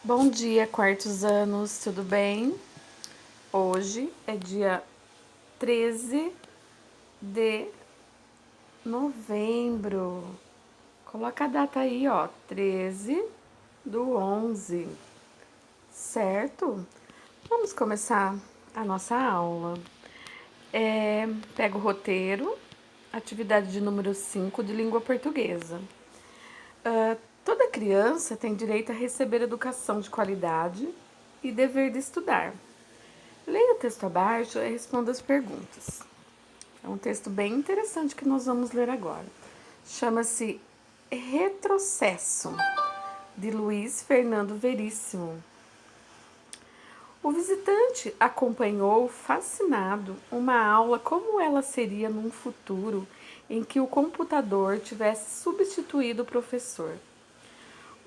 Bom dia, quartos anos, tudo bem? Hoje é dia 13 de novembro. Coloca a data aí, ó, 13/11, certo? Vamos começar a nossa aula. Pega o roteiro, atividade de número 5 de língua portuguesa. Toda criança tem direito a receber educação de qualidade e dever de estudar. Leia o texto abaixo e responda as perguntas. É um texto bem interessante que nós vamos ler agora. Chama-se Retrocesso, de Luiz Fernando Veríssimo. O visitante acompanhou, fascinado, uma aula como ela seria num futuro em que o computador tivesse substituído o professor.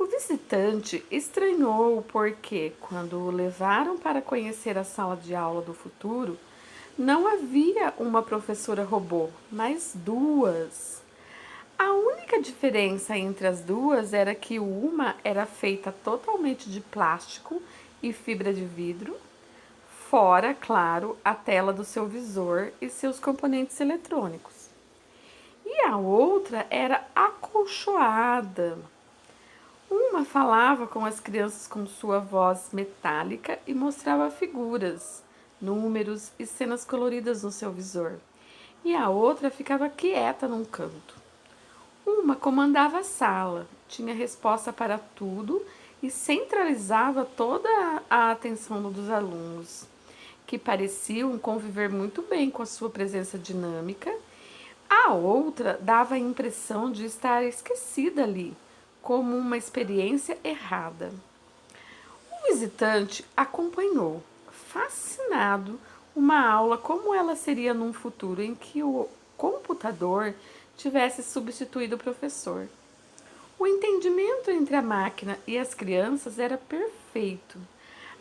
O visitante estranhou porque, quando o levaram para conhecer a sala de aula do futuro, não havia uma professora robô, mas duas. A única diferença entre as duas era que uma era feita totalmente de plástico e fibra de vidro, fora, claro, a tela do seu visor e seus componentes eletrônicos. E a outra era acolchoada. Uma falava com as crianças com sua voz metálica e mostrava figuras, números e cenas coloridas no seu visor. E a outra ficava quieta num canto. Uma comandava a sala, tinha resposta para tudo e centralizava toda a atenção dos alunos, que pareciam conviver muito bem com a sua presença dinâmica. A outra dava a impressão de estar esquecida ali, como uma experiência errada. O visitante acompanhou, fascinado, uma aula como ela seria num futuro em que o computador tivesse substituído o professor. O entendimento entre a máquina e as crianças era perfeito.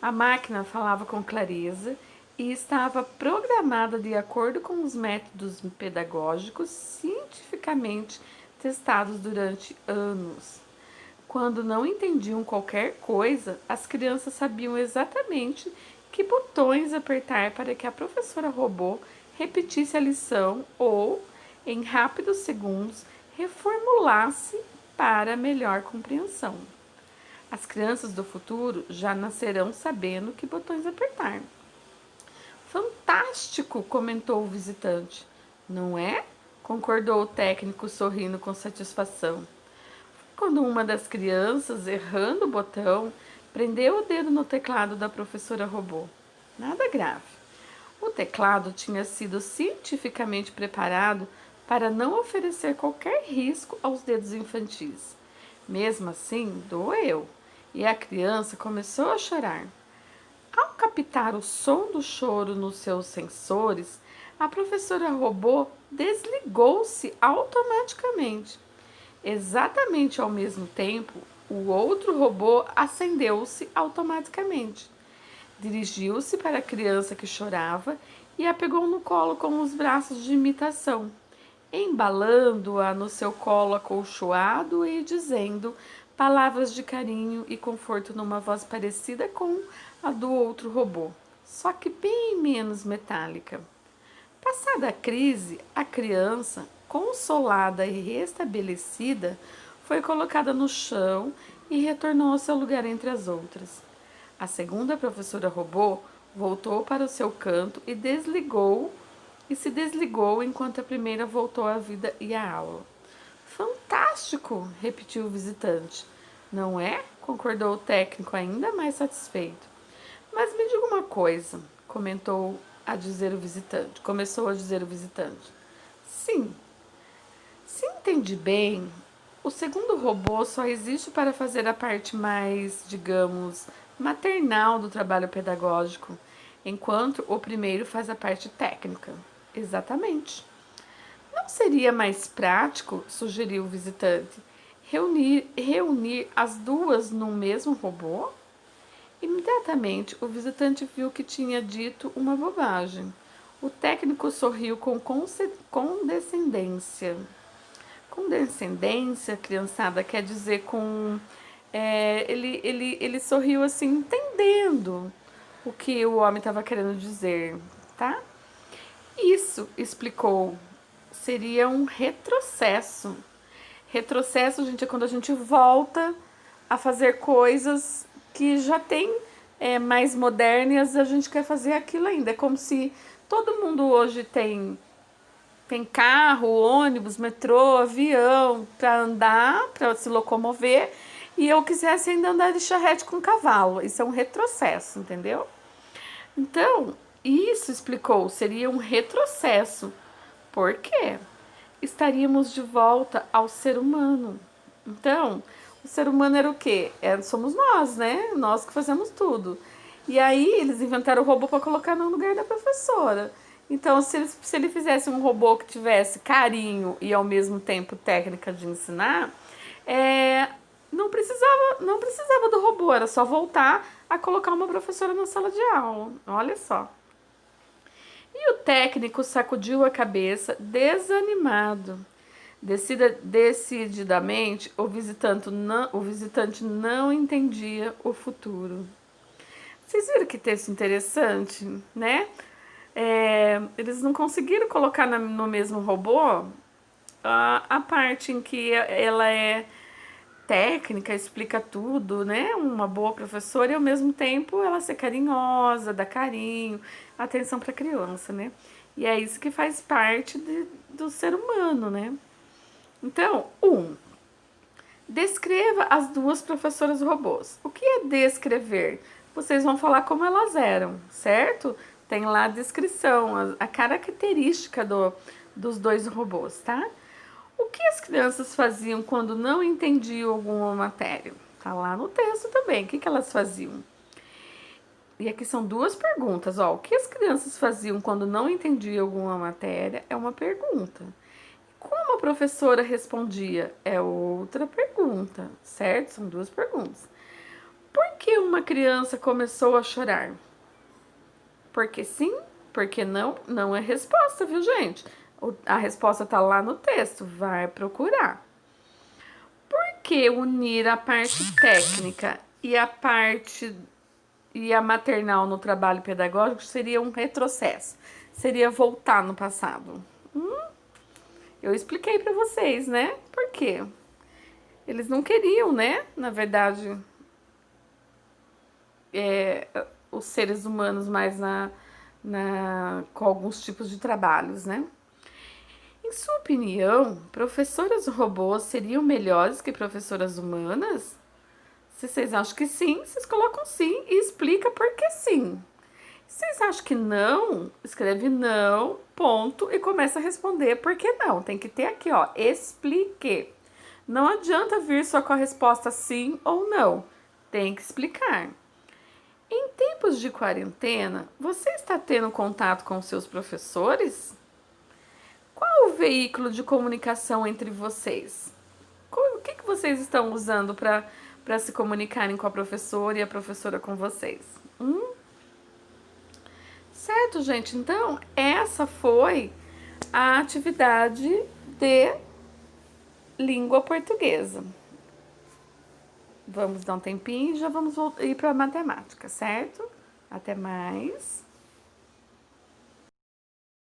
A máquina falava com clareza e estava programada de acordo com os métodos pedagógicos cientificamente testados durante anos. Quando não entendiam qualquer coisa, as crianças sabiam exatamente que botões apertar para que a professora robô repetisse a lição ou, em rápidos segundos, reformulasse para melhor compreensão. As crianças do futuro já nascerão sabendo que botões apertar. Fantástico, comentou o visitante. Não é? Concordou o técnico, sorrindo com satisfação. Quando uma das crianças, errando o botão, prendeu o dedo no teclado da professora robô. Nada grave. O teclado tinha sido cientificamente preparado para não oferecer qualquer risco aos dedos infantis. Mesmo assim, doeu, e a criança começou a chorar. Ao captar o som do choro nos seus sensores, a professora robô desligou-se automaticamente. Exatamente ao mesmo tempo, o outro robô acendeu-se automaticamente. Dirigiu-se para a criança que chorava e a pegou no colo com os braços de imitação, embalando-a no seu colo acolchoado e dizendo palavras de carinho e conforto numa voz parecida com a do outro robô, só que bem menos metálica. Passada a crise, a criança, consolada e restabelecida, foi colocada no chão e retornou ao seu lugar entre as outras. A segunda professora robô voltou para o seu canto e se desligou enquanto a primeira voltou à vida e à aula. Fantástico! Repetiu o visitante. Não é? Concordou o técnico, ainda mais satisfeito. Mas me diga uma coisa, começou a dizer o visitante. Sim, se entendi bem, o segundo robô só existe para fazer a parte mais, digamos, maternal do trabalho pedagógico, enquanto o primeiro faz a parte técnica. Exatamente. Não seria mais prático, sugeriu o visitante, reunir as duas num mesmo robô? Imediatamente, o visitante viu que tinha dito uma bobagem. O técnico sorriu com condescendência. Condescendência, criançada, quer dizer com ele sorriu assim, entendendo o que o homem estava querendo dizer, tá? Isso, explicou, seria um retrocesso. Retrocesso, gente, é quando a gente volta a fazer coisas que já tem mais modernas e a gente quer fazer aquilo ainda. É como se todo mundo hoje tem carro, ônibus, metrô, avião para andar, para se locomover, e eu quisesse ainda andar de charrete com cavalo. Isso é um retrocesso, entendeu? Então, isso explicou, seria um retrocesso. Por quê? Estaríamos de volta ao ser humano. Então, o ser humano era o quê? Somos nós, né? Nós que fazemos tudo. E aí eles inventaram o robô para colocar no lugar da professora. Então, se ele fizesse um robô que tivesse carinho e ao mesmo tempo técnica de ensinar, é, não precisava do robô, era só voltar a colocar uma professora na sala de aula. Olha só. E o técnico sacudiu a cabeça, desanimado. Decididamente, o visitante não entendia o futuro. Vocês viram que texto interessante, né? Eles não conseguiram colocar no mesmo robô a parte em que ela é técnica, explica tudo, né? Uma boa professora e ao mesmo tempo ela ser carinhosa, dar carinho, atenção para a criança, né? E é isso que faz parte do ser humano, né? Então, descreva as duas professoras robôs. O que é descrever? Vocês vão falar como elas eram, certo? Tem lá a descrição, a característica dos dois robôs, tá? O que as crianças faziam quando não entendiam alguma matéria? Tá lá no texto também. O que elas faziam? E aqui são duas perguntas. Ó, o que as crianças faziam quando não entendiam alguma matéria é uma pergunta. Como a professora respondia é outra pergunta, certo? São duas perguntas. Por que uma criança começou a chorar? Porque sim? Porque não? Não é resposta, viu, gente? A resposta tá lá no texto, vai procurar. Por que unir a parte técnica e a maternal no trabalho pedagógico seria um retrocesso? Seria voltar no passado. Eu expliquei para vocês, né? Por quê? Eles não queriam, né? Na verdade, os seres humanos mais com alguns tipos de trabalhos, né? Em sua opinião, professoras robôs seriam melhores que professoras humanas? Se vocês acham que sim, vocês colocam sim e explica por que sim. Se vocês acham que não, escreve não, ponto, e começa a responder por que não. Tem que ter aqui, ó, explique. Não adianta vir só com a resposta sim ou não. Tem que explicar. Em tempos de quarentena, você está tendo contato com seus professores? Qual o veículo de comunicação entre vocês? O que vocês estão usando para se comunicarem com a professora e a professora com vocês? Certo, gente? Então, essa foi a atividade de língua portuguesa. Vamos dar um tempinho e já vamos ir para a matemática, certo? Até mais.